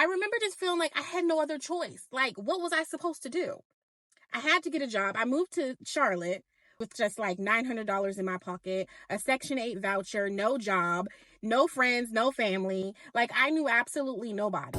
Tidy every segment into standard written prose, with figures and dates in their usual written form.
I remember just feeling like I had no other choice. Like, what was I supposed to do? I had to get a job. I moved to Charlotte with just like $900 in my pocket, a Section 8 voucher, no job, no friends, no family. Like, I knew absolutely nobody.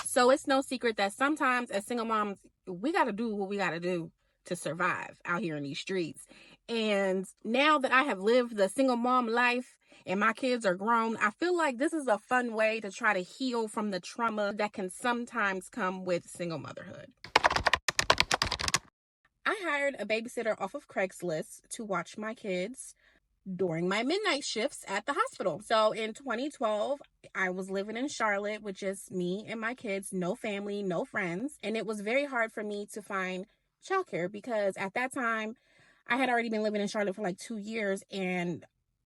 So it's no secret that sometimes as single moms, we got to do what we got to do to survive out here in these streets. And now that I have lived the single mom life and my kids are grown, I feel like this is a fun way to try to heal from the trauma that can sometimes come with single motherhood. I hired a babysitter off of Craigslist to watch my kids during my midnight shifts at the hospital. So in 2012, I was living in Charlotte with just me and my kids, no family, no friends. And it was very hard for me to find childcare because at that time, I had already been living in Charlotte for like 2 years and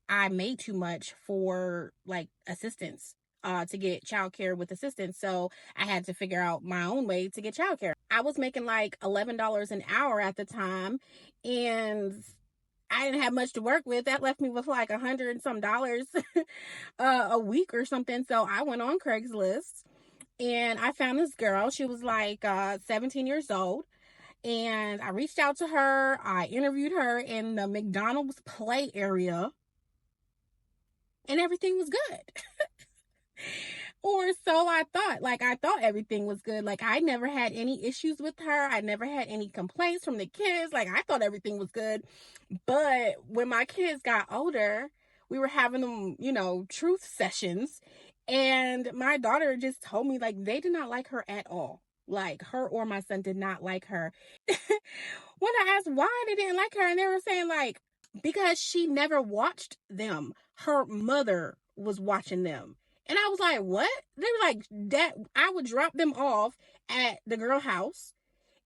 I made too much for like assistance to get childcare with assistance. So I had to figure out my own way to get childcare. I was making like $11 an hour at the time, and I didn't have much to work with. That left me with like $100 and some a week or something. So I went on Craigslist and I found this girl. She was like 17 years old. And I reached out to her. I interviewed her in the McDonald's play area. And everything was good. Or so I thought. Like, I thought everything was good. Like, I never had any issues with her. I never had any complaints from the kids. Like, I thought everything was good. But when my kids got older, we were having them, truth sessions. And my daughter just told me, like, they did not like her at all. Like, her or my son did not like her. When I asked why they didn't like her, and they were saying, like, because she never watched them. Her mother was watching them. And I was like, what? They were like, that I would drop them off at the girl house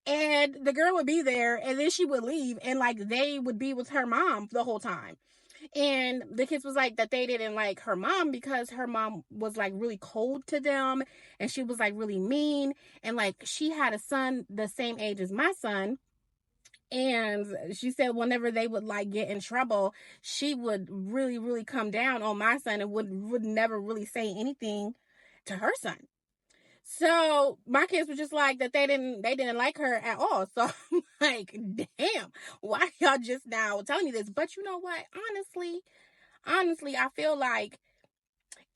and the girl would be there and then she would leave and like they would be with her mom the whole time. And the kids was like that they didn't like her mom because her mom was like really cold to them and she was like really mean. And like she had a son the same age as my son. And she said whenever they would like get in trouble, she would really, really come down on my son and would never really say anything to her son. So my kids were just like that they didn't like her at all. So I'm like, damn, why y'all just now telling me this? But you know what? Honestly, I feel like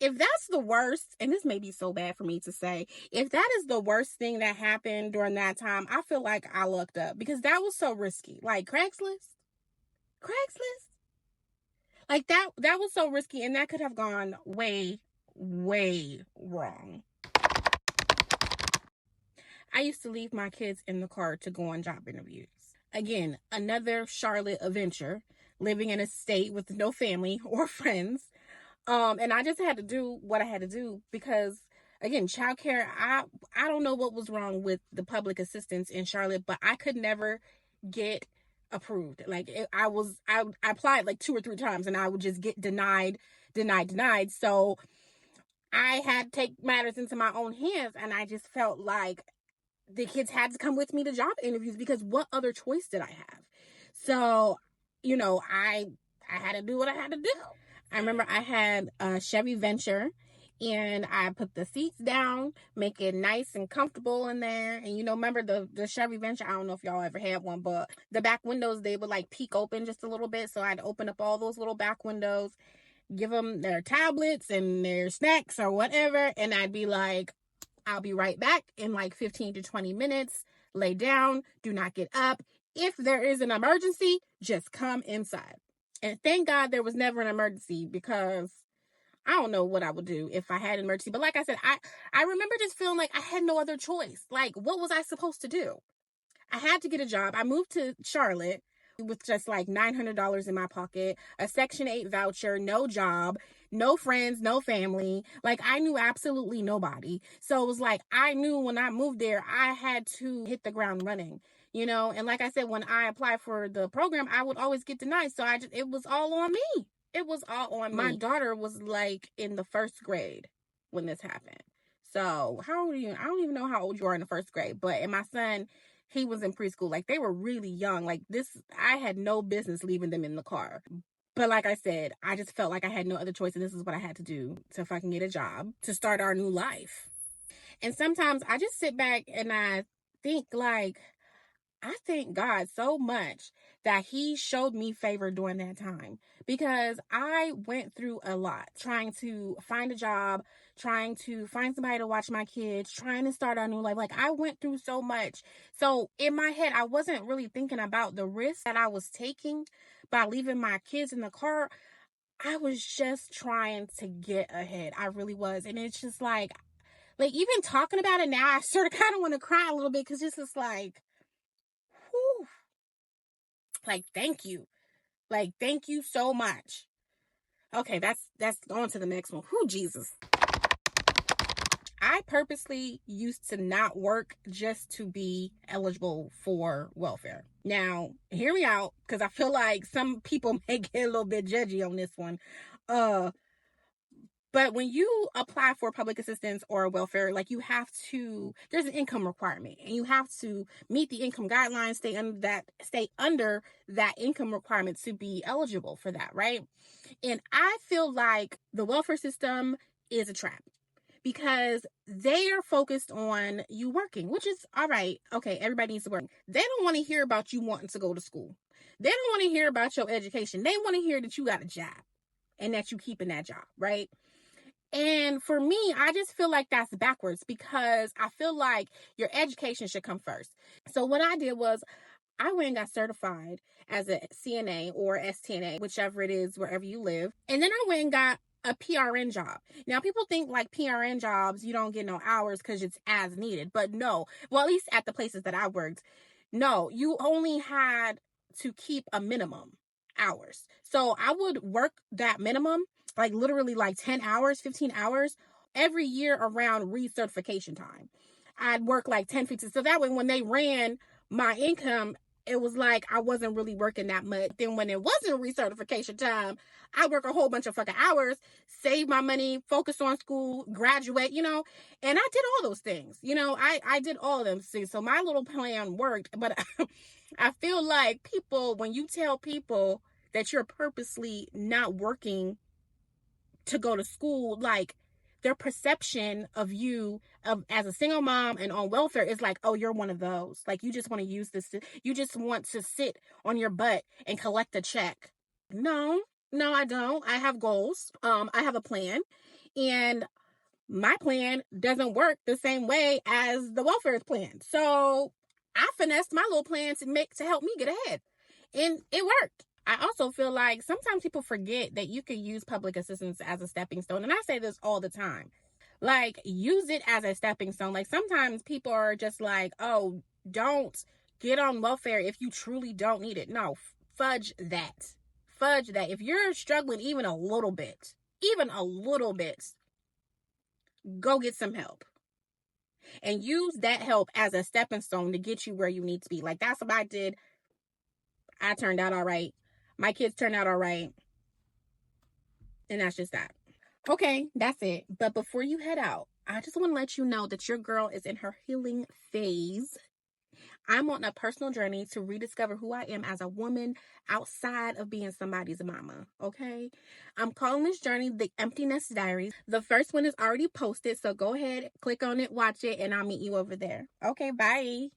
if that's the worst, and this may be so bad for me to say, if that is the worst thing that happened during that time, I feel like I lucked up because that was so risky. Like Craigslist, like that was so risky, and that could have gone way, way wrong. I used to leave my kids in the car to go on job interviews. Again, another Charlotte adventure, living in a state with no family or friends. And I just had to do what I had to do because, again, childcare, I don't know what was wrong with the public assistance in Charlotte, but I could never get approved. Like I applied like 2 or 3 times and I would just get denied. So I had to take matters into my own hands, and I just felt like the kids had to come with me to job interviews because what other choice did I have? So, I had to do what I had to do. I remember I had a Chevy Venture and I put the seats down, make it nice and comfortable in there. And remember the Chevy Venture, I don't know if y'all ever had one, but the back windows, they would like peek open just a little bit. So I'd open up all those little back windows, give them their tablets and their snacks or whatever. And I'd be like, I'll be right back in like 15 to 20 minutes. Lay down, do not get up. If there is an emergency, just come inside. And thank God there was never an emergency because I don't know what I would do if I had an emergency. But like I said, I remember just feeling like I had no other choice. Like, what was I supposed to do? I had to get a job. I moved to Charlotte with just like $900 in my pocket, a Section 8 voucher, no job, no friends, no family. Like, I knew absolutely nobody. So it was like, I knew when I moved there, I had to hit the ground running, and like I said, when I applied for the program, I would always get denied. So it was all on me. It was all on me. My daughter was like in the 1st grade when this happened. So how old are you? I don't even know how old you are in the 1st grade, and my son, he was in preschool. Like, they were really young. Like, I had no business leaving them in the car. But like I said, I just felt like I had no other choice, and this is what I had to do to fucking get a job to start our new life. And sometimes I just sit back and I think, like, I thank God so much that He showed me favor during that time, because I went through a lot trying to find a job, trying to find somebody to watch my kids, trying to start our new life. Like, I went through so much. So in my head, I wasn't really thinking about the risk that I was taking by leaving my kids in the car. I was just trying to get ahead. I really was. And it's just like even talking about it now, I sort of kind of want to cry a little bit, because this is like, whew, like, thank you. Like, thank you so much. Okay, that's on to the next one. Whew, Jesus. I purposely used to not work just to be eligible for welfare. Now, hear me out, because I feel like some people may get a little bit judgy on this one. But when you apply for public assistance or welfare, like, there's an income requirement, and you have to meet the income guidelines, stay under that income requirement to be eligible for that, right? And I feel like the welfare system is a trap, because they are focused on you working, which is all right. Okay, everybody needs to work. They don't want to hear about you wanting to go to school. They don't want to hear about your education. They want to hear that you got a job and that you keeping that job, right? And for me, I just feel like that's backwards, because I feel like your education should come first. So what I did was I went and got certified as a CNA or STNA, whichever it is, wherever you live. And then I went and got a PRN job. Now, people think like PRN jobs, you don't get no hours because it's as needed. But no, well, at least at the places that I worked, no, you only had to keep a minimum hours. So I would work that minimum, like literally like 10 hours, 15 hours every year around recertification time. I'd work like 10, 15. So that way when they ran my income, it was like I wasn't really working that much. Then when it wasn't recertification time, I work a whole bunch of fucking hours, save my money, focus on school, graduate, and I did all those things. I did all of them things. So my little plan worked, but I feel like when you tell people that you're purposely not working to go to school, like, their perception of you as a single mom and on welfare is like, oh, you're one of those. Like, you just want to use this. You just want to sit on your butt and collect a check. No, I don't. I have goals. I have a plan, and my plan doesn't work the same way as the welfare plan. So I finessed my little plan to help me get ahead, and it worked. I also feel like sometimes people forget that you can use public assistance as a stepping stone. And I say this all the time. Like, use it as a stepping stone. Like, sometimes people are just like, oh, don't get on welfare if you truly don't need it. No, fudge that. Fudge that. If you're struggling even a little bit, go get some help. And use that help as a stepping stone to get you where you need to be. Like, that's what I did. I turned out all right. My kids turned out all right. And that's just that. Okay, that's it. But before you head out, I just want to let you know that your girl is in her healing phase. I'm on a personal journey to rediscover who I am as a woman outside of being somebody's mama, okay? I'm calling this journey the Empty Nest Diaries. The first one is already posted, so go ahead, click on it, watch it, and I'll meet you over there. Okay, bye.